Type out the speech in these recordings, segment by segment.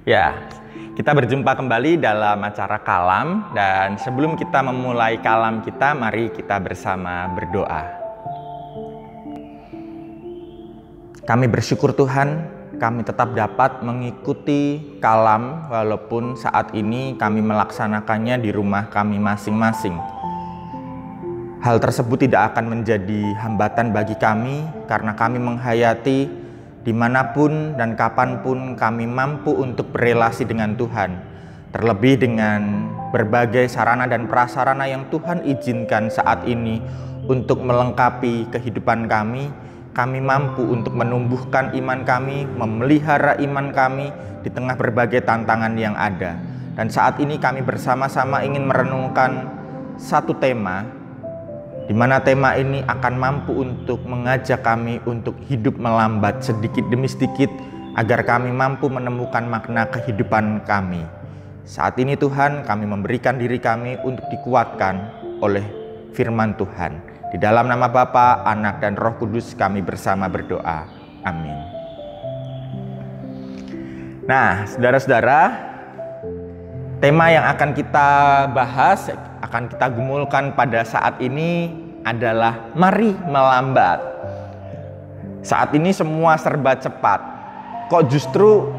Ya, kita berjumpa kembali dalam acara Kalam, dan sebelum kita memulai Kalam kita, mari kita bersama berdoa. Kami bersyukur Tuhan, kami tetap dapat mengikuti Kalam walaupun saat ini kami melaksanakannya di rumah kami masing-masing. Hal tersebut tidak akan menjadi hambatan bagi kami karena kami menghayati dimanapun dan kapanpun kami mampu untuk berelasi dengan Tuhan, terlebih dengan berbagai sarana dan prasarana yang Tuhan izinkan saat ini untuk melengkapi kehidupan kami. Kami mampu untuk menumbuhkan iman kami, memelihara iman kami di tengah berbagai tantangan yang ada. Dan saat ini kami bersama-sama ingin merenungkan satu tema, di mana tema ini akan mampu untuk mengajak kami untuk hidup melambat sedikit demi sedikit agar kami mampu menemukan makna kehidupan kami. Saat ini Tuhan, kami memberikan diri kami untuk dikuatkan oleh firman Tuhan. Di dalam nama Bapa, Anak, dan Roh Kudus kami bersama berdoa. Amin. Nah, saudara-saudara, tema yang akan kita bahas, akan kita gumulkan pada saat ini adalah mari melambat. Saat ini semua serba cepat. Kok justru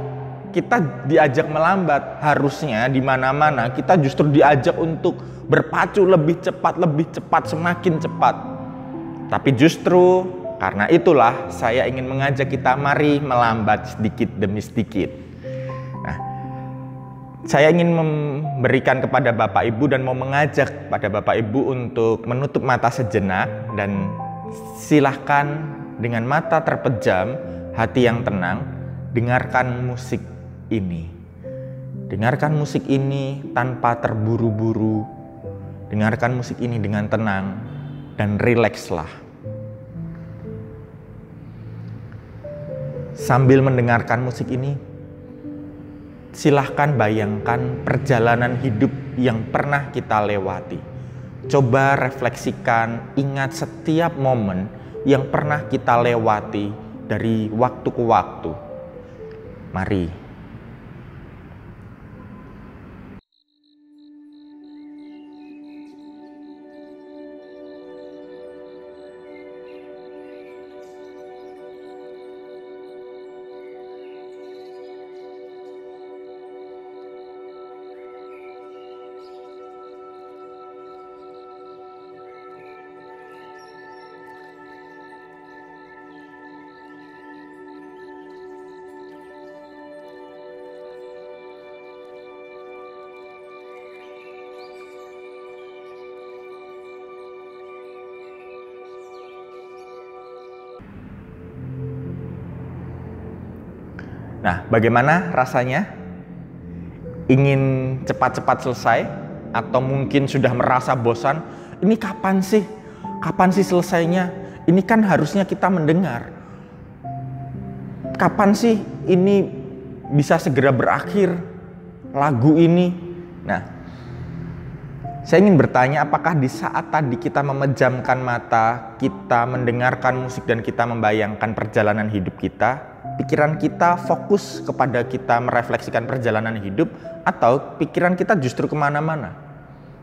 kita diajak melambat? Harusnya di mana-mana kita justru diajak untuk berpacu lebih cepat, semakin cepat. Tapi justru karena itulah saya ingin mengajak kita mari melambat sedikit demi sedikit. Saya ingin memberikan kepada Bapak Ibu dan mau mengajak pada Bapak Ibu untuk menutup mata sejenak dan silahkan dengan mata terpejam, hati yang tenang, dengarkan musik ini. Dengarkan musik ini tanpa terburu-buru. Dengarkan musik ini dengan tenang dan rilekslah. Sambil mendengarkan musik ini, silahkan bayangkan perjalanan hidup yang pernah kita lewati. Coba refleksikan, ingat setiap momen yang pernah kita lewati dari waktu ke waktu. Mari. Nah, bagaimana rasanya? Ingin cepat-cepat selesai? Atau mungkin sudah merasa bosan? Ini kapan sih? Kapan sih selesainya? Ini kan harusnya kita mendengar. Kapan sih ini bisa segera berakhir? Lagu ini? Nah, saya ingin bertanya, apakah di saat tadi kita memejamkan mata, kita mendengarkan musik dan kita membayangkan perjalanan hidup kita, pikiran kita fokus kepada kita merefleksikan perjalanan hidup, atau pikiran kita justru kemana-mana?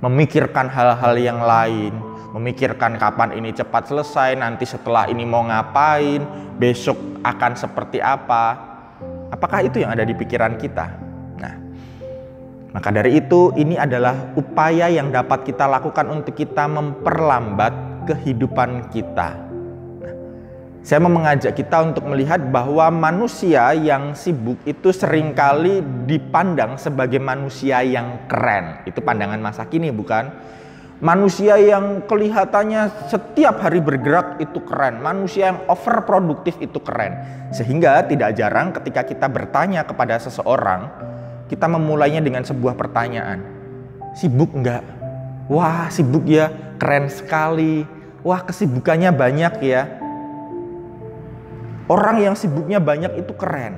Memikirkan hal-hal yang lain, memikirkan kapan ini cepat selesai, nanti setelah ini mau ngapain, besok akan seperti apa. Apakah itu yang ada di pikiran kita? Nah, maka dari itu ini adalah upaya yang dapat kita lakukan untuk kita memperlambat kehidupan kita. Saya mau mengajak kita untuk melihat bahwa manusia yang sibuk itu seringkali dipandang sebagai manusia yang keren. Itu pandangan masa kini, bukan? Manusia yang kelihatannya setiap hari bergerak itu keren. Manusia yang overproduktif itu keren. Sehingga tidak jarang ketika kita bertanya kepada seseorang, kita memulainya dengan sebuah pertanyaan. Sibuk enggak? Wah, sibuk ya, keren sekali. Wah, kesibukannya banyak ya. Orang yang sibuknya banyak itu keren.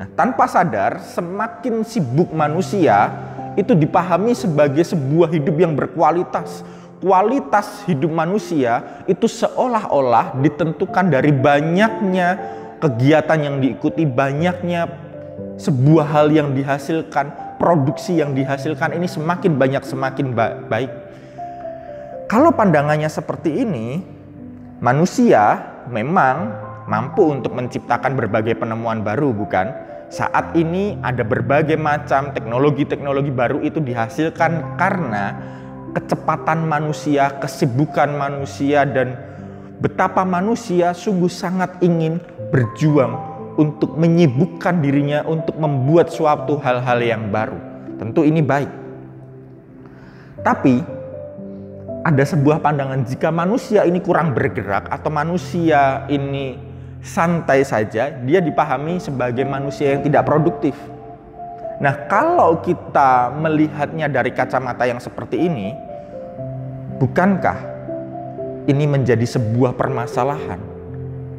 Nah, tanpa sadar, semakin sibuk manusia itu dipahami sebagai sebuah hidup yang berkualitas. Kualitas hidup manusia itu seolah-olah ditentukan dari banyaknya kegiatan yang diikuti, banyaknya sebuah hal yang dihasilkan, produksi yang dihasilkan ini semakin banyak, semakin baik. Kalau pandangannya seperti ini, manusia memang mampu untuk menciptakan berbagai penemuan baru, bukan? Saat ini ada berbagai macam teknologi-teknologi baru itu dihasilkan karena kecepatan manusia, kesibukan manusia, dan betapa manusia sungguh sangat ingin berjuang untuk menyibukkan dirinya untuk membuat suatu hal-hal yang baru. Tentu ini baik. Tapi ada sebuah pandangan, jika manusia ini kurang bergerak atau manusia ini santai saja, dia dipahami sebagai manusia yang tidak produktif. Nah, kalau kita melihatnya dari kacamata yang seperti ini, bukankah ini menjadi sebuah permasalahan?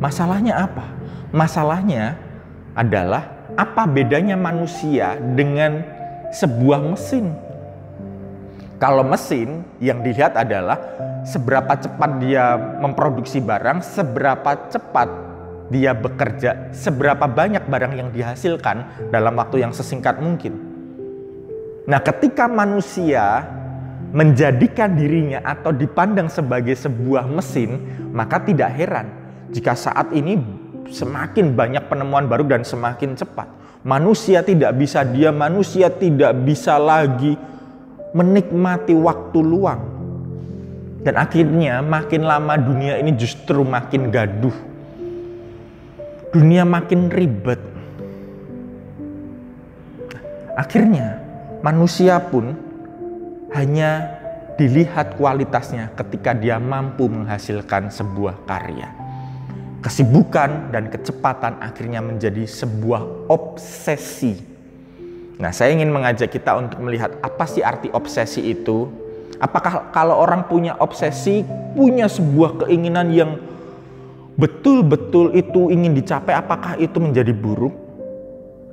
Masalahnya apa? Masalahnya adalah apa bedanya manusia dengan sebuah mesin? Kalau mesin yang dilihat adalah seberapa cepat dia memproduksi barang, seberapa cepat dia bekerja, seberapa banyak barang yang dihasilkan dalam waktu yang sesingkat mungkin. Nah, ketika manusia menjadikan dirinya atau dipandang sebagai sebuah mesin, maka tidak heran jika saat ini semakin banyak penemuan baru dan semakin cepat. Manusia tidak bisa diam, manusia tidak bisa lagi menikmati waktu luang. Dan akhirnya makin lama dunia ini justru makin gaduh. Dunia makin ribet. Akhirnya manusia pun hanya dilihat kualitasnya ketika dia mampu menghasilkan sebuah karya. Kesibukan dan kecepatan akhirnya menjadi sebuah obsesi. Nah, saya ingin mengajak kita untuk melihat apa sih arti obsesi itu. Apakah kalau orang punya obsesi, punya sebuah keinginan yang betul-betul itu ingin dicapai, apakah itu menjadi buruk?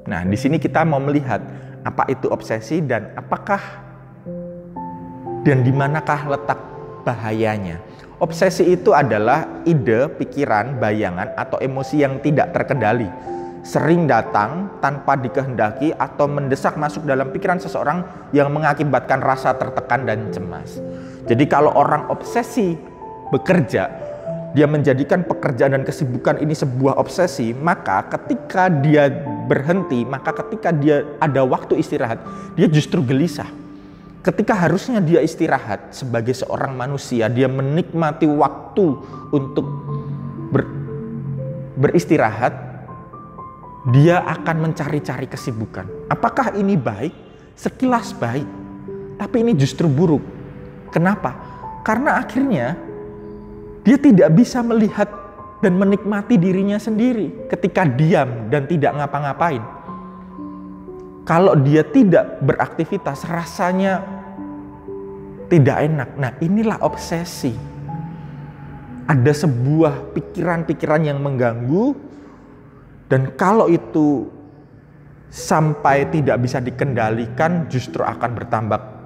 Nah, di sini kita mau melihat apa itu obsesi dan apakah dan di manakah letak bahayanya. Obsesi itu adalah ide, pikiran, bayangan, atau emosi yang tidak terkendali, sering datang tanpa dikehendaki atau mendesak masuk dalam pikiran seseorang yang mengakibatkan rasa tertekan dan cemas. Jadi kalau orang obsesi bekerja, dia menjadikan pekerjaan dan kesibukan ini sebuah obsesi, maka ketika dia berhenti, maka ketika dia ada waktu istirahat, dia justru gelisah. Ketika harusnya dia istirahat sebagai seorang manusia, dia menikmati waktu untuk beristirahat, dia akan mencari-cari kesibukan. Apakah ini baik? Sekilas baik, tapi ini justru buruk. Kenapa? Karena akhirnya dia tidak bisa melihat dan menikmati dirinya sendiri ketika diam dan tidak ngapa-ngapain. Kalau dia tidak beraktivitas, rasanya tidak enak. Nah, inilah obsesi. Ada sebuah pikiran-pikiran yang mengganggu, dan kalau itu sampai tidak bisa dikendalikan, justru akan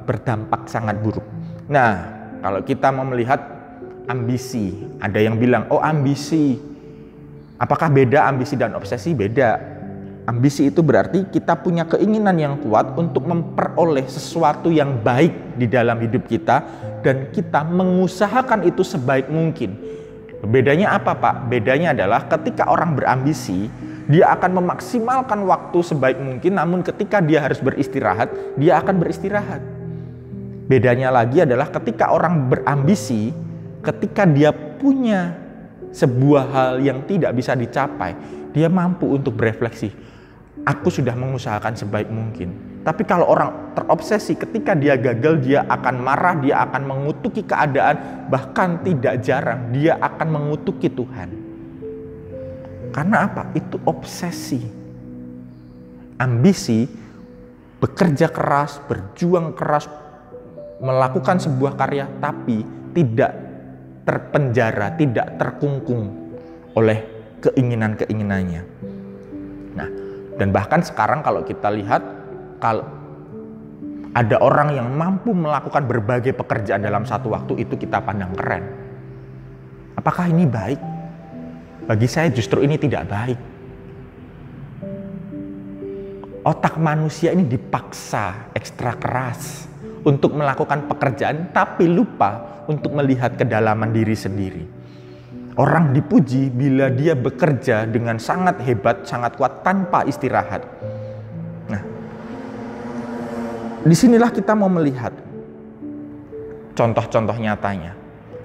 berdampak sangat buruk. Nah, kalau kita mau melihat ambisi, ada yang bilang, oh ambisi, apakah beda ambisi dan obsesi? Beda. Ambisi itu berarti kita punya keinginan yang kuat untuk memperoleh sesuatu yang baik di dalam hidup kita, dan kita mengusahakan itu sebaik mungkin. Bedanya apa, Pak? Bedanya adalah ketika orang berambisi, dia akan memaksimalkan waktu sebaik mungkin, namun ketika dia harus beristirahat, dia akan beristirahat. Bedanya lagi adalah ketika orang berambisi, ketika dia punya sebuah hal yang tidak bisa dicapai, dia mampu untuk berefleksi. Aku sudah mengusahakan sebaik mungkin. Tapi kalau orang terobsesi, ketika dia gagal, dia akan marah, dia akan mengutuki keadaan, bahkan tidak jarang dia akan mengutuki Tuhan. Karena apa? Itu obsesi. Ambisi, bekerja keras, berjuang keras, melakukan sebuah karya, tapi tidak terpenjara, tidak terkungkung oleh keinginan-keinginannya. Nah, dan bahkan sekarang kalau kita lihat, kalau ada orang yang mampu melakukan berbagai pekerjaan dalam satu waktu, itu kita pandang keren. Apakah ini baik? Bagi saya justru ini tidak baik. otak manusia ini dipaksa ekstra keras untuk melakukan pekerjaan, tapi lupa untuk melihat kedalaman diri sendiri. Orang dipuji bila dia bekerja dengan sangat hebat, sangat kuat tanpa istirahat. Nah, disinilah kita mau melihat contoh-contoh nyatanya.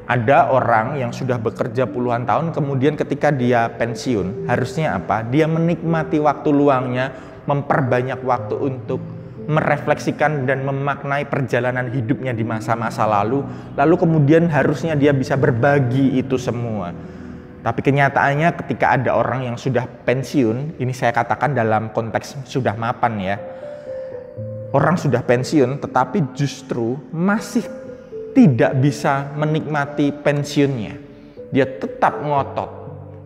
Ada orang yang sudah bekerja puluhan tahun, kemudian ketika dia pensiun, harusnya apa? Dia menikmati waktu luangnya, memperbanyak waktu untuk merefleksikan dan memaknai perjalanan hidupnya di masa-masa lalu kemudian harusnya dia bisa berbagi itu semua. Tapi kenyataannya ketika ada orang yang sudah pensiun, ini saya katakan dalam konteks sudah mapan ya, orang sudah pensiun tetapi justru masih tidak bisa menikmati pensiunnya. Dia tetap ngotot,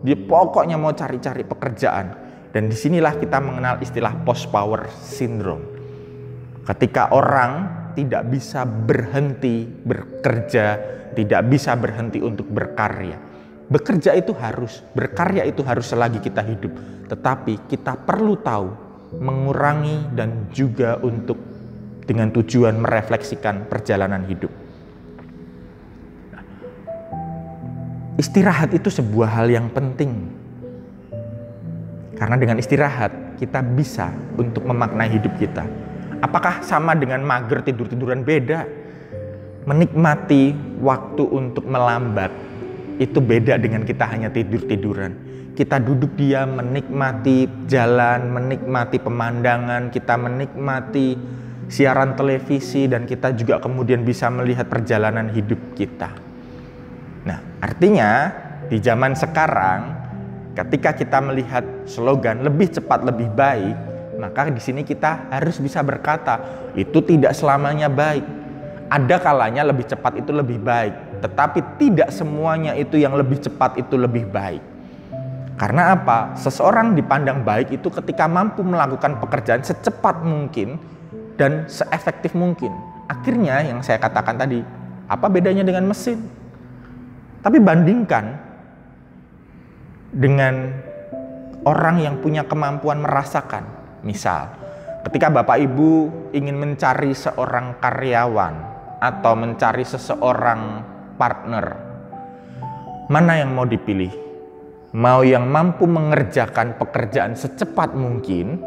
dia pokoknya mau cari-cari pekerjaan. Dan disinilah kita mengenal istilah post power syndrome. Ketika orang tidak bisa berhenti bekerja, tidak bisa berhenti untuk berkarya. Bekerja itu harus, berkarya itu harus selagi kita hidup. Tetapi kita perlu tahu, mengurangi dan juga untuk dengan tujuan merefleksikan perjalanan hidup. Istirahat itu sebuah hal yang penting. Karena dengan istirahat kita bisa untuk memaknai hidup kita. Apakah sama dengan mager tidur-tiduran? Beda. Menikmati waktu untuk melambat itu beda dengan kita hanya tidur-tiduran. Kita duduk diam, menikmati jalan, menikmati pemandangan, kita menikmati siaran televisi, dan kita juga kemudian bisa melihat perjalanan hidup kita. Nah, artinya di zaman sekarang ketika kita melihat slogan lebih cepat lebih baik, maka di sini kita harus bisa berkata, itu tidak selamanya baik. Ada kalanya lebih cepat itu lebih baik, tetapi tidak semuanya itu yang lebih cepat itu lebih baik. Karena apa? Seseorang dipandang baik itu ketika mampu melakukan pekerjaan secepat mungkin dan seefektif mungkin. Akhirnya yang saya katakan tadi, apa bedanya dengan mesin? Tapi bandingkan dengan orang yang punya kemampuan merasakan. Misal, ketika Bapak Ibu ingin mencari seorang karyawan atau mencari seseorang partner, mana yang mau dipilih? Mau yang mampu mengerjakan pekerjaan secepat mungkin,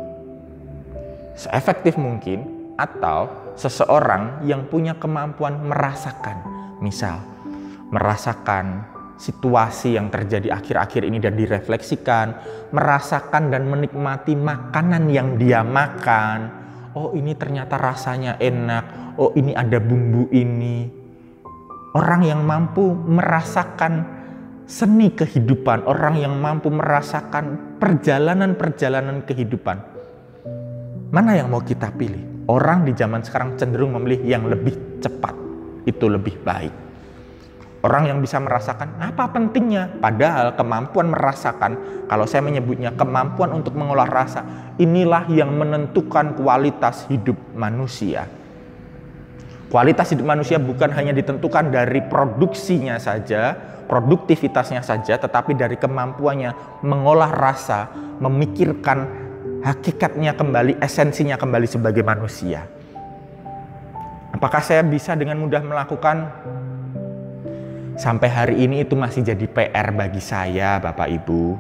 seefektif mungkin, atau seseorang yang punya kemampuan merasakan, misal merasakan situasi yang terjadi akhir-akhir ini dan direfleksikan, merasakan dan menikmati makanan yang dia makan. Oh, ini ternyata rasanya enak. Oh, ini ada bumbu ini. Orang yang mampu merasakan seni kehidupan, orang yang mampu merasakan perjalanan-perjalanan kehidupan. Mana yang mau kita pilih? Orang di zaman sekarang cenderung memilih yang lebih cepat. Itu lebih baik. Orang yang bisa merasakan, apa pentingnya? Padahal kemampuan merasakan, kalau saya menyebutnya kemampuan untuk mengolah rasa, inilah yang menentukan kualitas hidup manusia. Kualitas hidup manusia bukan hanya ditentukan dari produksinya saja, produktivitasnya saja, tetapi dari kemampuannya mengolah rasa, memikirkan hakikatnya kembali, esensinya kembali sebagai manusia. Apakah saya bisa dengan mudah melakukan? Sampai hari ini itu masih jadi PR bagi saya, Bapak Ibu.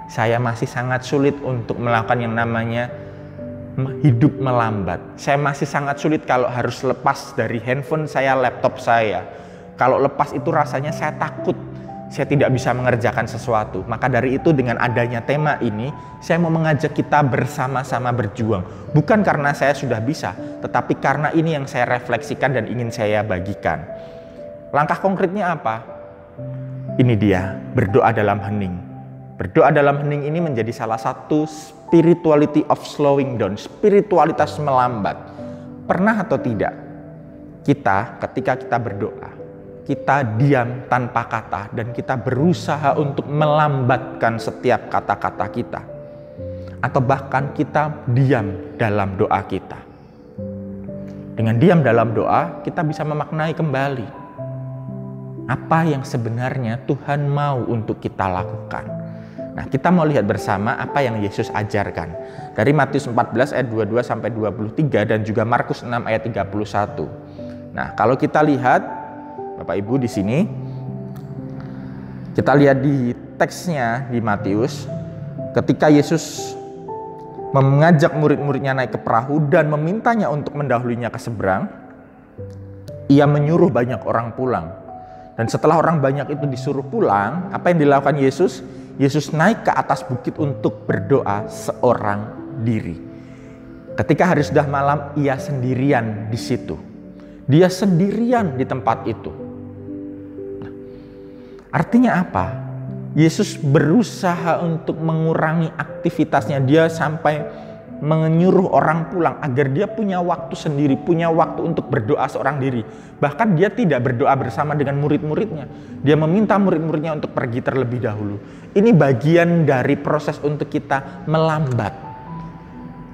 Saya masih sangat sulit untuk melakukan yang namanya hidup melambat. Saya masih sangat sulit kalau harus lepas dari handphone saya, laptop saya. Kalau lepas itu rasanya saya takut, saya tidak bisa mengerjakan sesuatu. Maka dari itu dengan adanya tema ini, saya mau mengajak kita bersama-sama berjuang. Bukan karena saya sudah bisa, tetapi karena ini yang saya refleksikan dan ingin saya bagikan. Langkah konkretnya apa? Ini dia, berdoa dalam hening. Berdoa dalam hening ini menjadi salah satu spirituality of slowing down, spiritualitas melambat. Pernah atau tidak, kita ketika kita berdoa, kita diam tanpa kata dan kita berusaha untuk melambatkan setiap kata-kata kita. Atau bahkan kita diam dalam doa kita. Dengan diam dalam doa, kita bisa memaknai kembali apa yang sebenarnya Tuhan mau untuk kita lakukan. Nah, kita mau lihat bersama apa yang Yesus ajarkan. Dari Matius 14 ayat 22 sampai 23 dan juga Markus 6 ayat 31. Nah, kalau kita lihat Bapak Ibu di sini, kita lihat di teksnya di Matius, ketika Yesus mengajak murid-muridnya naik ke perahu dan memintanya untuk mendahulinya ke seberang, ia menyuruh banyak orang pulang. Dan setelah orang banyak itu disuruh pulang, apa yang dilakukan Yesus? Yesus naik ke atas bukit untuk berdoa seorang diri. Ketika hari sudah malam, ia sendirian di situ. Dia sendirian di tempat itu. Nah, artinya apa? Yesus berusaha untuk mengurangi aktivitasnya. Dia sampai menyuruh orang pulang agar dia punya waktu sendiri, punya waktu untuk berdoa seorang diri. Bahkan dia tidak berdoa bersama dengan murid-muridnya. Dia meminta murid-muridnya untuk pergi terlebih dahulu. Ini bagian dari proses untuk kita melambat,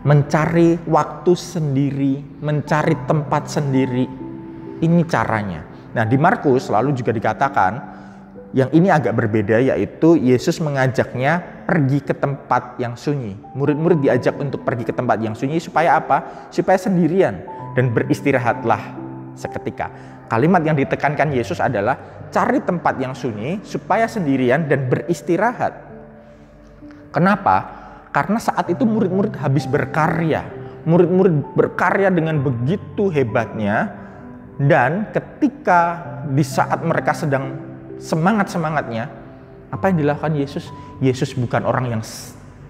mencari waktu sendiri, mencari tempat sendiri. Ini caranya. Nah, di Markus lalu juga dikatakan yang ini agak berbeda, yaitu Yesus mengajaknya pergi ke tempat yang sunyi. Murid-murid diajak untuk pergi ke tempat yang sunyi supaya apa? Supaya sendirian dan beristirahatlah seketika. Kalimat yang ditekankan Yesus adalah cari tempat yang sunyi supaya sendirian dan beristirahat. Kenapa? Karena saat itu murid-murid habis berkarya. Murid-murid berkarya dengan begitu hebatnya, dan ketika di saat mereka sedang semangat-semangatnya, apa yang dilakukan Yesus? Yesus bukan orang yang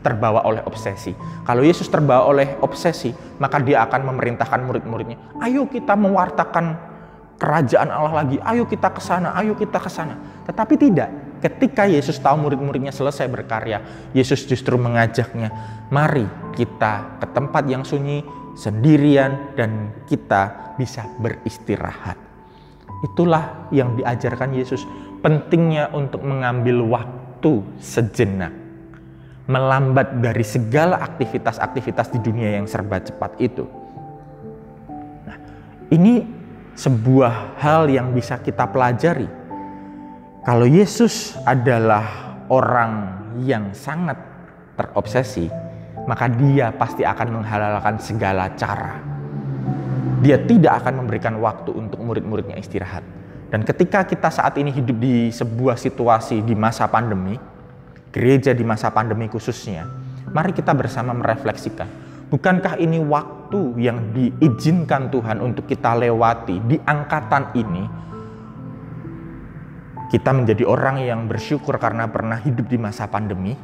terbawa oleh obsesi. Kalau Yesus terbawa oleh obsesi, maka dia akan memerintahkan murid-muridnya, ayo kita mewartakan kerajaan Allah lagi, ayo kita ke sana, ayo kita ke sana. Tetapi tidak. Ketika Yesus tahu murid-muridnya selesai berkarya, Yesus justru mengajaknya, mari kita ke tempat yang sunyi, sendirian, dan kita bisa beristirahat. Itulah yang diajarkan Yesus. Pentingnya untuk mengambil waktu sejenak, melambat dari segala aktivitas-aktivitas di dunia yang serba cepat itu. Nah, ini sebuah hal yang bisa kita pelajari. Kalau Yesus adalah orang yang sangat terobsesi, maka dia pasti akan menghalalkan segala cara. Dia tidak akan memberikan waktu untuk murid-muridnya istirahat. Dan ketika kita saat ini hidup di sebuah situasi di masa pandemi, gereja di masa pandemi khususnya, mari kita bersama merefleksikan, bukankah ini waktu yang diizinkan Tuhan untuk kita lewati di angkatan ini? Kita menjadi orang yang bersyukur karena pernah hidup di masa pandemi.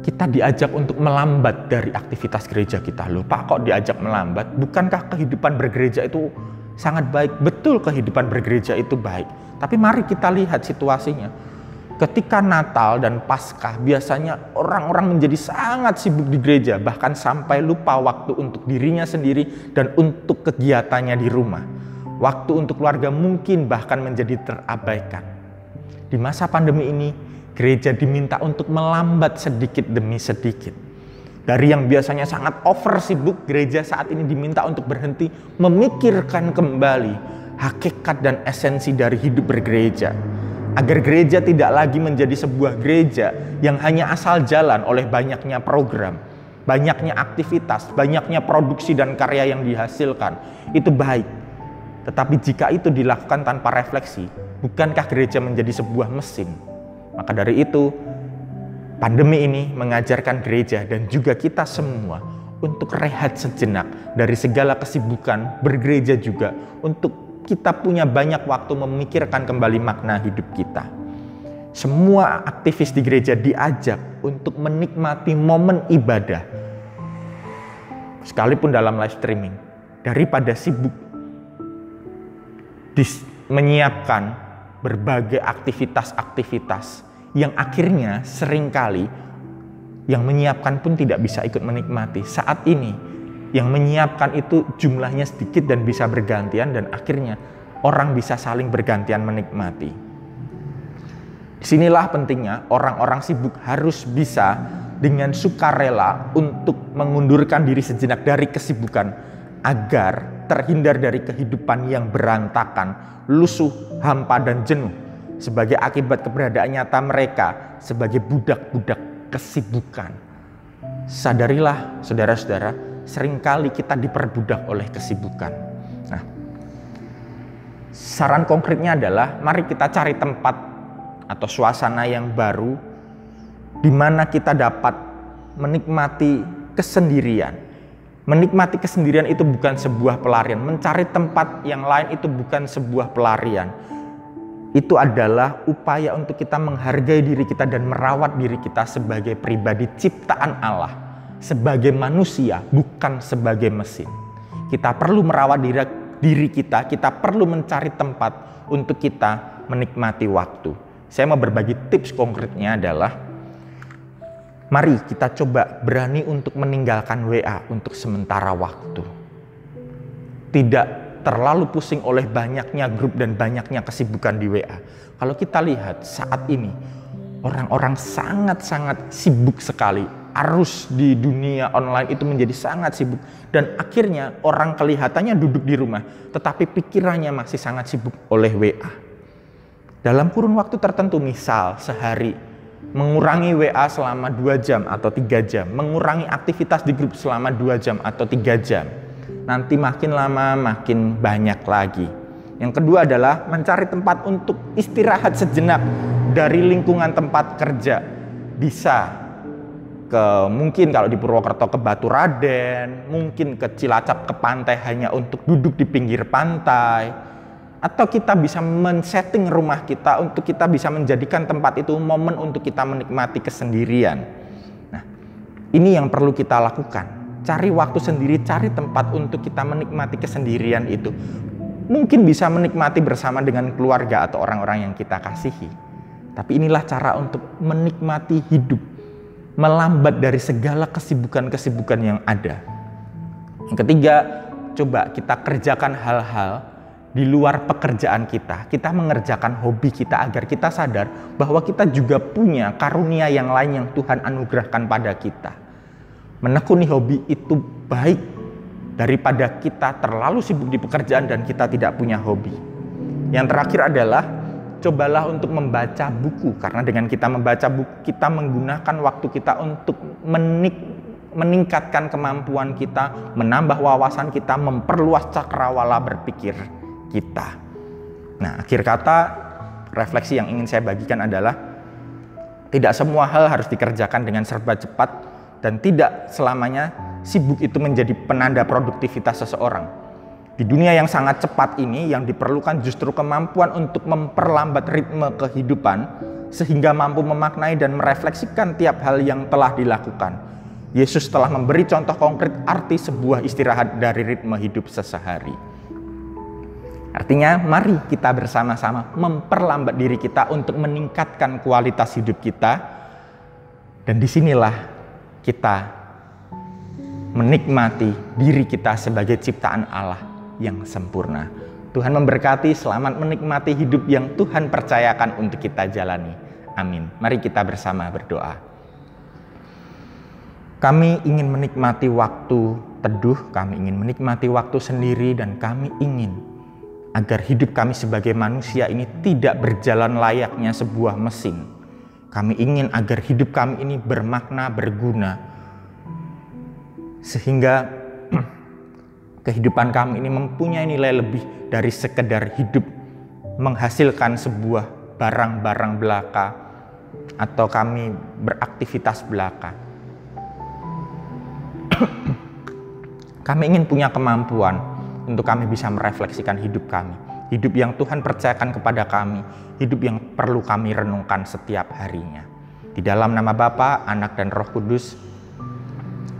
Kita diajak untuk melambat dari aktivitas gereja kita. Loh Pak, kok diajak melambat? Bukankah kehidupan bergereja itu sangat baik? Betul, kehidupan bergereja itu baik. Tapi mari kita lihat situasinya. Ketika Natal dan Paskah, biasanya orang-orang menjadi sangat sibuk di gereja, bahkan sampai lupa waktu untuk dirinya sendiri dan untuk kegiatannya di rumah. Waktu untuk keluarga mungkin bahkan menjadi terabaikan. Di masa pandemi ini, gereja diminta untuk melambat sedikit demi sedikit. Dari yang biasanya sangat over sibuk, gereja saat ini diminta untuk berhenti memikirkan kembali hakikat dan esensi dari hidup bergereja. Agar gereja tidak lagi menjadi sebuah gereja yang hanya asal jalan oleh banyaknya program, banyaknya aktivitas, banyaknya produksi dan karya yang dihasilkan. Itu baik. Tetapi jika itu dilakukan tanpa refleksi, bukankah gereja menjadi sebuah mesin? Maka dari itu, pandemi ini mengajarkan gereja dan juga kita semua untuk rehat sejenak dari segala kesibukan bergereja juga, untuk kita punya banyak waktu memikirkan kembali makna hidup kita. Semua aktivis di gereja diajak untuk menikmati momen ibadah, sekalipun dalam live streaming, daripada sibuk menyiapkan berbagai aktivitas-aktivitas yang akhirnya seringkali yang menyiapkan pun tidak bisa ikut menikmati. Saat ini yang menyiapkan itu jumlahnya sedikit dan bisa bergantian, dan akhirnya orang bisa saling bergantian menikmati. Disinilah pentingnya orang-orang sibuk harus bisa dengan sukarela untuk mengundurkan diri sejenak dari kesibukan agar terhindar dari kehidupan yang berantakan, lusuh, hampa, dan jenuh. sebagai akibat keberadaan nyata mereka sebagai budak-budak kesibukan. Sadarilah saudara-saudara, seringkali kita diperbudak oleh kesibukan. Nah, saran konkretnya adalah mari kita cari tempat atau suasana yang baru di mana kita dapat menikmati kesendirian. Menikmati kesendirian itu bukan sebuah pelarian. Mencari tempat yang lain itu bukan sebuah pelarian. Itu adalah upaya untuk kita menghargai diri kita dan merawat diri kita sebagai pribadi ciptaan Allah, sebagai manusia, bukan sebagai mesin. Kita perlu merawat diri kita, kita perlu mencari tempat untuk kita menikmati waktu. Saya mau berbagi tips konkretnya adalah, mari kita coba berani untuk meninggalkan WA untuk sementara waktu. Tidak terlalu pusing oleh banyaknya grup dan banyaknya kesibukan di WA. Kalau kita lihat saat ini, orang-orang sangat-sangat sibuk sekali. Arus di dunia online itu menjadi sangat sibuk. Dan akhirnya orang kelihatannya duduk di rumah, tetapi pikirannya masih sangat sibuk oleh WA. Dalam kurun waktu tertentu, misal sehari, mengurangi WA selama 2 jam atau 3 jam. Mengurangi aktivitas di grup selama 2 jam atau 3 jam. Nanti makin lama makin banyak lagi. Yang kedua adalah mencari tempat untuk istirahat sejenak dari lingkungan tempat kerja. Bisa mungkin kalau di Purwokerto ke Baturaden, mungkin ke Cilacap, ke pantai hanya untuk duduk di pinggir pantai. Atau kita bisa men-setting rumah kita untuk kita bisa menjadikan tempat itu momen untuk kita menikmati kesendirian. Nah, ini yang perlu kita lakukan. Cari waktu sendiri, cari tempat untuk kita menikmati kesendirian itu. Mungkin bisa menikmati bersama dengan keluarga atau orang-orang yang kita kasihi. Tapi inilah cara untuk menikmati hidup. Melambat dari segala kesibukan-kesibukan yang ada. Yang ketiga, coba kita kerjakan hal-hal di luar pekerjaan kita. Kita mengerjakan hobi kita agar kita sadar bahwa kita juga punya karunia yang lain yang Tuhan anugerahkan pada kita. Menekuni hobi itu baik daripada kita terlalu sibuk di pekerjaan dan kita tidak punya hobi. Yang terakhir adalah cobalah untuk membaca buku, karena dengan kita membaca buku kita menggunakan waktu kita untuk meningkatkan kemampuan kita, menambah wawasan kita, memperluas cakrawala berpikir kita. Nah, akhir kata, refleksi yang ingin saya bagikan adalah tidak semua hal harus dikerjakan dengan serba cepat. Dan tidak selamanya sibuk itu menjadi penanda produktivitas seseorang. Di dunia yang sangat cepat ini, yang diperlukan justru kemampuan untuk memperlambat ritme kehidupan, sehingga mampu memaknai dan merefleksikan tiap hal yang telah dilakukan. Yesus telah memberi contoh konkret arti sebuah istirahat dari ritme hidup sehari-hari. Artinya, mari kita bersama-sama memperlambat diri kita untuk meningkatkan kualitas hidup kita. Dan disinilah kita menikmati diri kita sebagai ciptaan Allah yang sempurna. Tuhan memberkati, selamat menikmati hidup yang Tuhan percayakan untuk kita jalani. Amin. Mari kita bersama berdoa. Kami ingin menikmati waktu teduh, kami ingin menikmati waktu sendiri, dan kami ingin agar hidup kami sebagai manusia ini tidak berjalan layaknya sebuah mesin. Kami ingin agar hidup kami ini bermakna, berguna, sehingga kehidupan kami ini mempunyai nilai lebih dari sekedar hidup menghasilkan sebuah barang-barang belaka atau kami beraktivitas belaka. Kami ingin punya kemampuan untuk kami bisa merefleksikan hidup kami. Hidup yang Tuhan percayakan kepada kami, hidup yang perlu kami renungkan setiap harinya. Di dalam nama Bapa, Anak, dan Roh Kudus,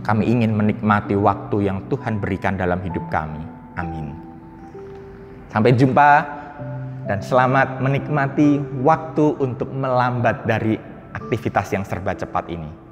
kami ingin menikmati waktu yang Tuhan berikan dalam hidup kami. Amin. Sampai jumpa dan selamat menikmati waktu untuk melambat dari aktivitas yang serba cepat ini.